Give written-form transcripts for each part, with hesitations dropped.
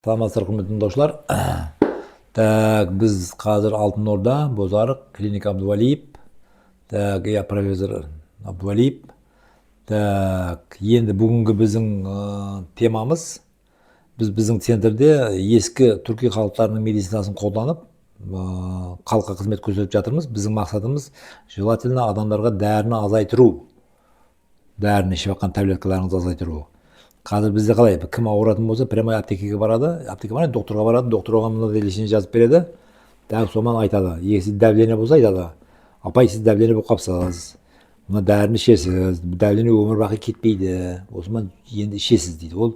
Саламатсыздар, құрметті тыңдаушылар. Так, біз қазір Алтын Орда, Бозарық, клиника Абдувалиев. Так, я профессор Абдувалиев. Так, енді бүгінгі біздің темамыз, біздің центрде ескі түркі халықтарының медицинасын қолданып, халыққа қызмет көрсетіп жатырмыз. Біздің мақсатымыз желательно адамдарға дәріні азайтыру, дәріні ішіп жатқан таблеткаларыңызды азайтыру. Қазір бізде қалай, кім ауыратын болса, прямо аптекеге барады, докторға барады, доктор оған мынадай лечение жазып береді. Так, соған айтады. Егер сіз давление болса, айтады: апай, сіз давление болып қалыпсыз, мына дәріні ішесіз, давление өмір бақи кетпейді, осымен енді ішесіз дейді. Ол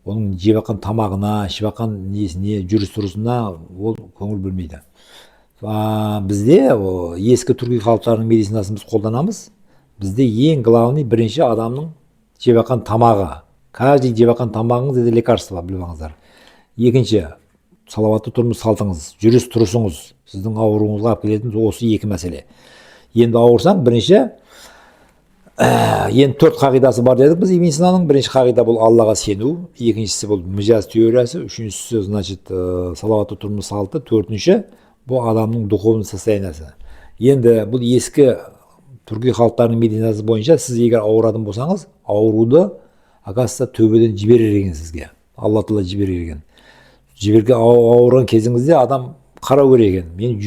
оның жеп жатқан тамағына, ішіп жатқан несіне, жүріс тұрысына ол көңіл бөлмейді. Бізде ескі түркі халықтарының медицинасын біз қолданамыз. Бізде ең главный бірінші адамның жеп жатқан тамағы. Каждый жеп жатқан тамағыңыз это лекарство, біліңіздер. Екінші, салауатты тұрмыс салтыңыз, жүріс тұрысыңыз, сіздің ауруыңызға алып келетін осы екі мәселе. Енді ауырсаң, бірінші, енді 4 қағидасы бар дедік біз медицинаның. Бірінші қағида бұл Аллаға сену, екіншісі бұл мижаз теориясы, үшіншісі значит салауатты тұрмыс салты, төртінші бұл адамның духовный состояниясы. Енді бұл ескі түркі халықтарының медицинасы бойынша сіз егер ауыратын болсаңыз, ауруды оказывается төбеден жіберер екен сізге. Алла Тағала жіберер екен. Жіберген ауырған кезіңізде адам қарау керек екен. Мен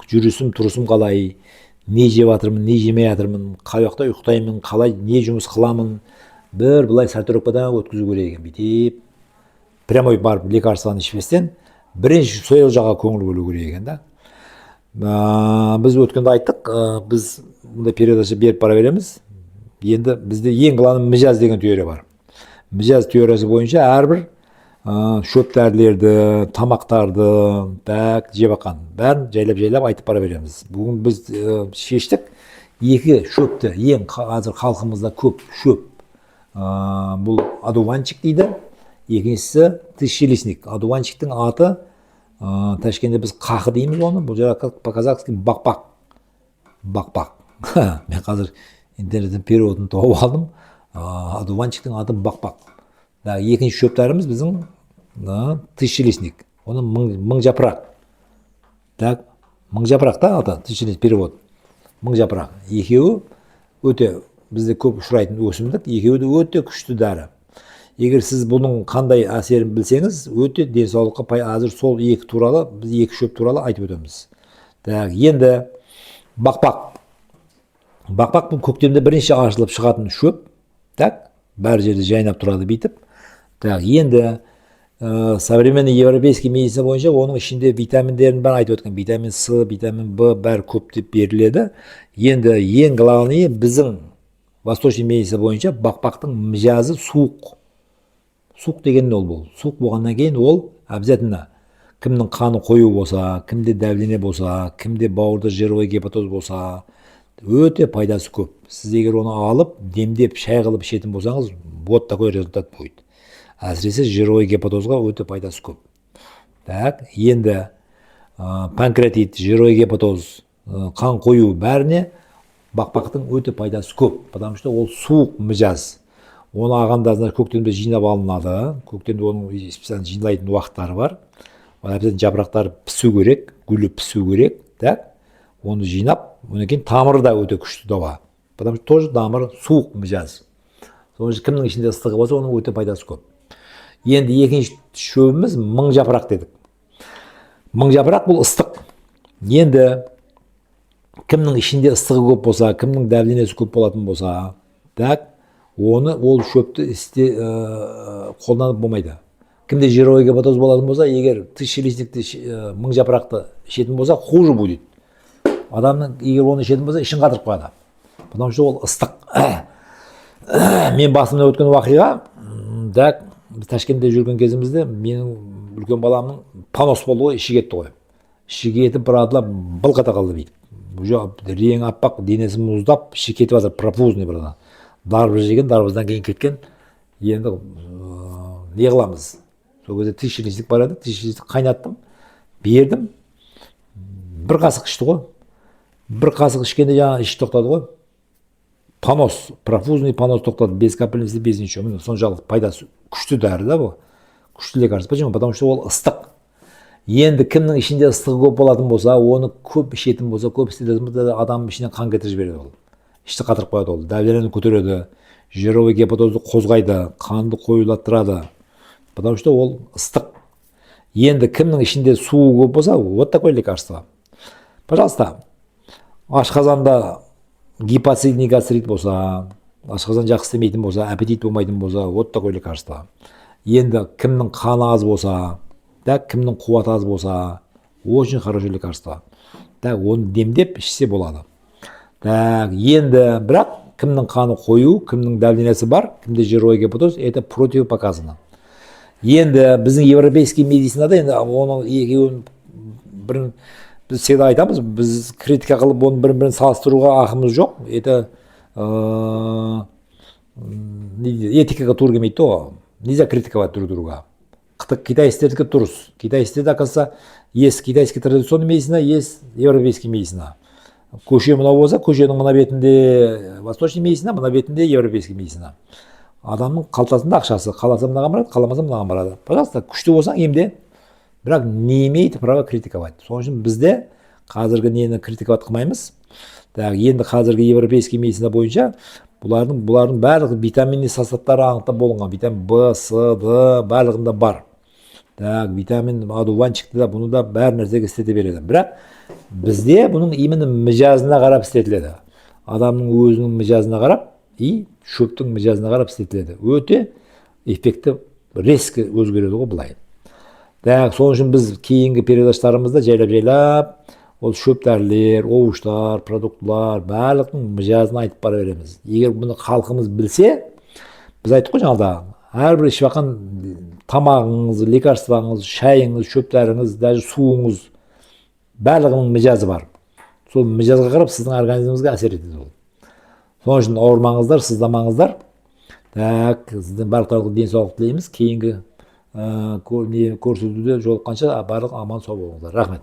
жүрісім, тұрысым қалай, не жеп жатырмын, не жемей жатырмын, қай уақытта ұйықтаймын, қалай, не жұмыс қыламын, бір былай сортировкадан өткізу керек екен. Бүйтіп прямой барып лекарстваны ішпестен бірінші сол жаққа көңіл бөлу керек екен да. Біз өткенде айттық, біз мұнда передача беріп бара береміз. Енді бізде ең главный мижаз деген теория бар. Мижаз теориясы бойынша әрбір шөп дәрілерді, тамақтарды, жеп жатқан бәрін жайлап айтып бара береміз. Бүгін біз шештік, екі шөпті, ең қазір халқымызда көп шөп. Бұл одуванчик дейді, екіншісі тысячелистник. Одуванчиктің аты Ташкентте біз қақы дейміз оны, бұл жерде по-казахски бақпақ. Бақпақ. Мен қазір интернеттен переводын тауып алдым. Одуванчиктің аты бақпақ. Екінші шөптәріміз біздің тысячелистник. Оны мың жапырақ. Мың жапырақ та аты, тысячелистник перевод. Мың жапырақ. Екеуі өте бізде көп ұшырайтын өсімдік, екеуі де өте күшті дәрі. Егер сіз бұның қандай әсерін білсеңіз, өте денсаулыққа азыр сол екі туралы, біз екі шөп туралы айтып өтеміз. Енді бақпақ. Бақпақ бұл көктемде бірінші ашылып шығатын шөп. Бәр жерде жайнап тұрады бүйтіп. Енді современный европейский медицина бойынша оның ішінде витаминдерін бәрін айтып өткен. Витамин С, витамин В бәрі көптеп беріледі. Енді ең главный біздің восточный медицина бойынша бақпақтың мижазы суық. Суық деген ол бұл. Суық болғаннан кейін ол обязательно кімнің қаны қою болса, кімде давление болса, кімде бауырда жировой гепатоз болса, өте пайдасы көп. Сіз егер оны алып, демдеп, шай қылып ішетін болсаңыз, вот такой результат будет. Әсіресе жировой гепатозға өте пайдасы көп. Енді панкреатит, жировой гепатоз, қан қою бәріне бақпақтың өте пайдасы көп. Потому что ол суық мижаз. Оны ағанда көктемде жинап алынады. Көктемде оның специально жиналайтын уақыттары бар. Обязательно жапырақтары пісу керек, гүлі пісу керек. Оны жинап, онан кейін тамыры да өте күшті дауа. Потому что тоже тамыр суық мижаз. Соның кімнің ішінде ыстығы болса, оның өте пайдасы көп. Енді екінші шөбіміз мың жапырақ дедік. Мың жапырақ бұл ыстық. Енді кімнің ішінде ыстығы көп болса, кімнің давлениесі көп болатын болса, оны ол шөпті қолданып болмайды. Кімде жировой гепатоз болатын болса, егер тысячелистникті мың жапырақты ішетін болса, хуже будет. Адамның егер оны ішетін болса, ішін қатырып қояды. Потому что ол ыстық. Мен басымда өткен уақиға, біз Ташкентте жүрген кезімізде менің үлкен баламның понос болды ғой, іші кетті ғой. Іші кетіп бірадылар былқата қалды дейді. Рең аппақ, денесі мұздап, іші кетіп азыр профузный бірада. Дарбыз жеген, дарбыздан кейін кеткен. Енді не қыламыз? Сол кезде тысячелистник бар еді, тысячелистник қайнаттым, бердім. Бір қасық ішті ғой. Бір қасық ішкенде жаңа іші тоқтады ғой. Понос, профузный понос тоқтады. Без капельницы, без ничего. Соншалық пайдасы күшті дәрі да бұл. күшті лекарство. Почему? Потому что ол ыстық. Енді кімнің ішінде ыстығы көп болатын болса, оны көп ішетін болса, көп істетін болса, адам ішінен қан кетіріп жібереді ол. Ішті қатырып қояды ол. Давлениені көтереді, жировой гепатозды қозғайды, қанды қоюлаттырады. Потому что ол ыстық. Енді кімнің ішінде суы көп болса, вот такое лекарство. Пожалуйста, ашқазанда гипоцидный гастрит болса, ашқазан жақсы істемейтін болса, аппетит болмайтын болса, вот такое лекарство. Енді кімнің қаны аз болса, так, кімнің қуаты аз болса, очень хороший лекарство. Так, оны демдеп ішсе болады. Так, енді бірақ кімнің қаны қою, кімнің давлениесі бар, кімде жировой гепатоз, это противопоказано. Енді біздің европейский медицинада енді оның екеуін бірін біз всегда айтамыз, біз критика қылып оны бірін салыстыруға ақымыз жоқ. Это этикаға тура келмейді то. Нельзя критиковать друг друга. Китайские дұрыс. Китайские, оказывается, есть китайский традиционный медицина, есть европейский медицина. Көше мынау болса, көшенің мына бетінде восточный медицина, мына бетінде европейский медицина. Адамның қалтасында ақшасы, қаласа мынаған барады, қаламаса мынаған барады. Пожалуйста, күшті болсаң емде, бірақ не имеет права критиковать. Соның үшін бізде қазіргі нені критиковать қылмаймыз. Енді қазіргі европейский медицина бойынша бұлардың барлығы витаминный составтары анықтап болынған. Витамин В, С, Д барлығында бар. Витамин одуванчикті да бұны да бәр нәрсеге істете береді. Бірақ бізде бұның именно мижазына қарап істетіледі. Адамның өзінің мижазына қарап и шөптің мижазына қарап істетіледі. Өте эффекті резко өзгереді ғой былай. Соның үшін біз кейінгі передачаларымызда жайлап ол шөп дәрілер, овуштар, продуктылар барлықтың мижазын айтып бара береміз. Егер бұны халқымыз білсе, біз айттық қой жаңалда, әрбір ішіп жатқан тамағыңыз, лекарствоңыз, шайыңыз, шөптәріңіз, даже суыңыз барлығының мижазы бар. Сол мижазға қарап сіздің организміңізге әсер етеді ол. Соның үшін ауырмаңыздар, сыздамаңыздар. Сіздің барлықтарға денсаулық тілейміз. Кейінгі көрсетуде жолыққанша барлық аман сау болыңыздар. Рахмет.